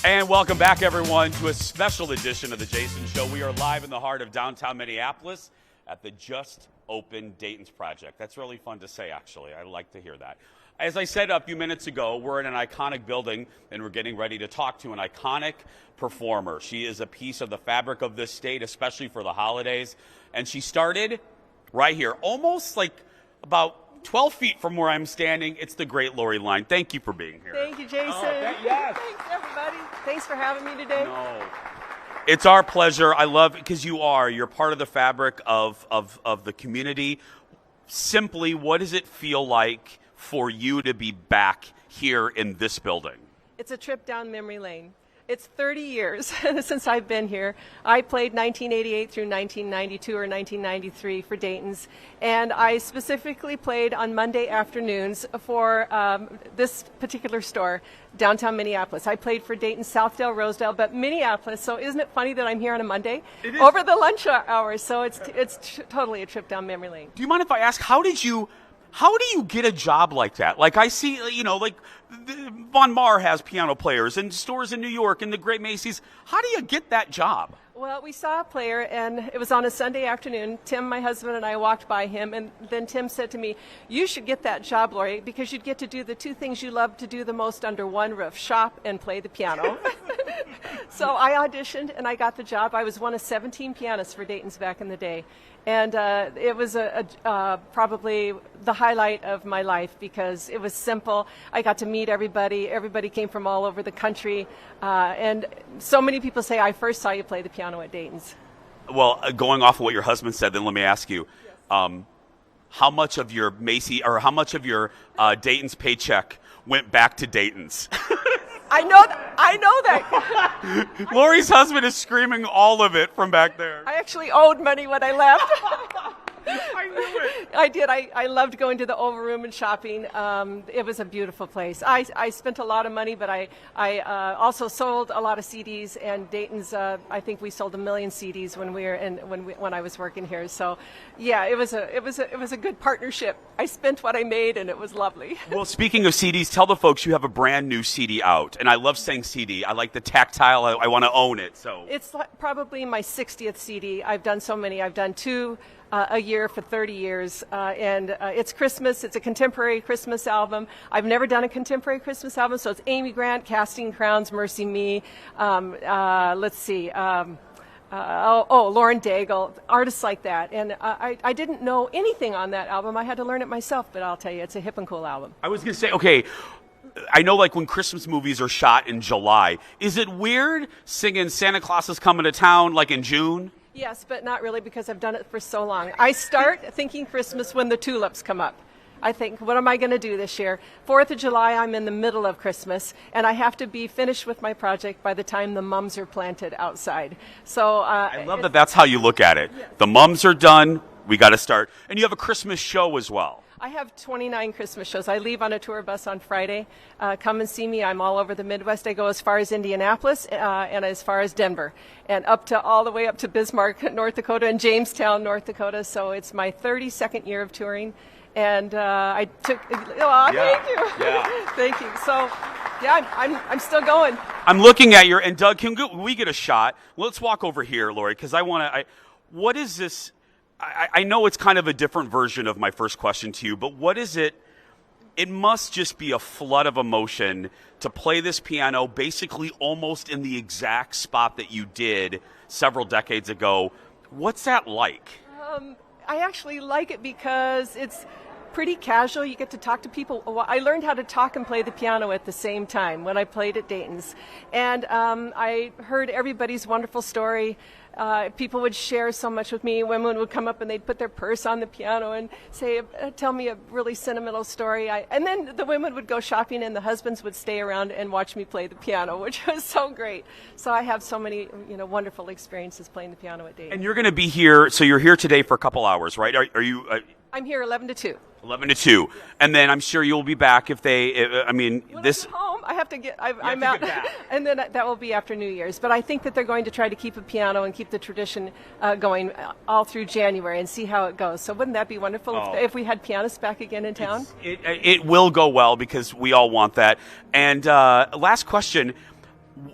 And welcome back, everyone, to a special edition of The Jason Show. We are live in the heart of downtown Minneapolis at the Just Open Dayton's Project. That's really fun to say, actually. I like to hear that. As I said a few minutes ago, we're in an iconic building, and we're getting ready to talk to an iconic performer. She is a piece of the fabric of this state, especially for the holidays. And she started right here, almost like about 12 feet from where I'm standing. It's the great Lorie Line. Thank you for being here. Thank you, Jason. Yes. Thanks, everybody. Thanks for having me today. No. It's our pleasure. I love it because you're part of the fabric of the community. Simply, what does it feel like for you to be back here in this building? It's a trip down memory lane. It's 30 years since I've been here. I played 1988 through 1992 or 1993 for Dayton's, and I specifically played on Monday afternoons for this particular store, downtown Minneapolis. I played for Dayton, Southdale, Rosedale, but Minneapolis. So isn't it funny that I'm here on a Monday over the lunch hours? So it's totally a trip down memory lane. Do you mind if I ask, how do you get a job like that? Like I see, like Von Maur has piano players and stores in New York and the great Macy's. How do you get that job? Well, we saw a player, and it was on a Sunday afternoon. Tim, my husband, and I walked by him, and then Tim said to me, "You should get that job, Lorie, because you'd get to do the two things you love to do the most under one roof, shop and play the piano." So I auditioned, and I got the job. I was one of 17 pianists for Dayton's back in the day. And it was probably the highlight of my life because it was simple. I got to meet everybody. Everybody came from all over the country. And so many people say, I first saw you play the piano at Dayton's. Well, going off of what your husband said, then let me ask you, how much of your Dayton's paycheck went back to Dayton's? I know that. Lorie's husband is screaming all of it from back there. I actually owed money when I left. I knew it. I did. I loved going to the Oval Room and shopping. It was a beautiful place. I spent a lot of money, but I also sold a lot of CDs. And Dayton's, I think we sold 1 million CDs when I was working here. So, yeah, it was a good partnership. I spent what I made, and it was lovely. Well, speaking of CDs, tell the folks you have a brand new CD out, and I love saying CD. I like the tactile. I want to own it. So it's probably my 60th CD. I've done so many. I've done 2 a year for 30 years, and it's Christmas. It's a contemporary Christmas album. I've never done a contemporary Christmas album, so it's Amy Grant, Casting Crowns, Mercy Me, let's see, Lauren Daigle, artists like that. And I didn't know anything on that album. I had to learn it myself, but I'll tell you, it's a hip and cool album. I was going to say, okay, I know like when Christmas movies are shot in July, is it weird singing Santa Claus is Coming to Town like in June? Yes, but not really because I've done it for so long. I start thinking Christmas when the tulips come up. I think, what am I going to do this year? 4th of July, I'm in the middle of Christmas, and I have to be finished with my project by the time the mums are planted outside. So I love that that's how you look at it. Yes. The mums are done, we got to start. And you have a Christmas show as well. I have 29 Christmas shows. I leave on a tour bus on Friday. Come and see me. I'm all over the Midwest. I go as far as Indianapolis and as far as Denver, and all the way up to Bismarck, North Dakota, and Jamestown, North Dakota. So it's my 32nd year of touring, and I took. Thank you. Yeah. Thank you. So, yeah, I'm still going. I'm looking at your, and Doug, can we get a shot? Let's walk over here, Lorie, because I want to. What is this? I know it's kind of a different version of my first question to you, but what is it? It must just be a flood of emotion to play this piano basically almost in the exact spot that you did several decades ago. What's that like? I actually like it because it's pretty casual. You get to talk to people. I learned how to talk and play the piano at the same time when I played at Dayton's. And I heard everybody's wonderful story. People would share so much with me. Women would come up and they'd put their purse on the piano and say, tell me a really sentimental story. And then the women would go shopping and the husbands would stay around and watch me play the piano, which was so great. So I have so many wonderful experiences playing the piano at Dayton. And you're going to be here, so you're here today for a couple hours, right? Are you... I'm here 11 to 2. 11 to 2. Yeah. And then I'm sure you'll be back if they, when this... I'm home, I have to get, I'm out. And then that will be after New Year's. But I think that they're going to try to keep a piano and keep the tradition going all through January and see how it goes. So wouldn't that be wonderful if we had pianists back again in town? It will go well because we all want that. And last question.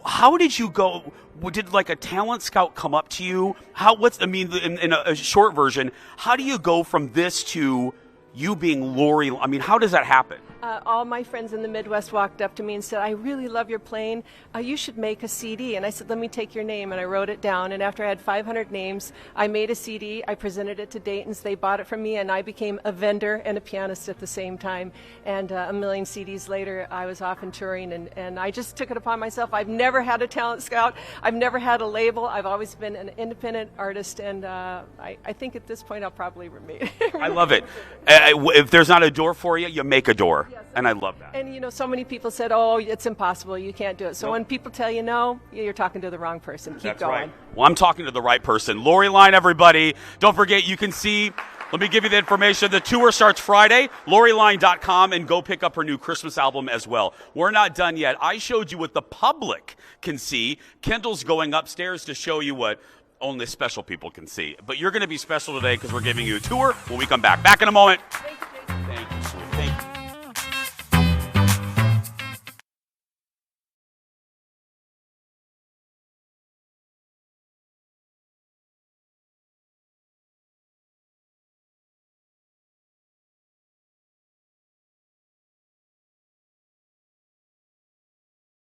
How did you go? Did like a talent scout come up to you? In a short version, how do you go from this to you being Lorie? I mean, how does that happen? All my friends in the Midwest walked up to me and said, I really love your playing. You should make a CD. And I said, let me take your name. And I wrote it down. And after I had 500 names, I made a CD. I presented it to Dayton's. They bought it from me. And I became a vendor and a pianist at the same time. And a million CDs later, I was off and touring. And I just took it upon myself. I've never had a talent scout. I've never had a label. I've always been an independent artist. And I think at this point, I'll probably remain. I love it. If there's not a door for you, you make a door. Yes. And I love that. And, so many people said, oh, it's impossible. You can't do it. So when people tell you no, you're talking to the wrong person. Keep That's going. Right. Well, I'm talking to the right person. Lorie Line, everybody. Don't forget, you can see, let me give you the information. The tour starts Friday, LorieLine.com, and go pick up her new Christmas album as well. We're not done yet. I showed you what the public can see. Kendall's going upstairs to show you what only special people can see. But you're going to be special today because we're giving you a tour when we come back. Back in a moment.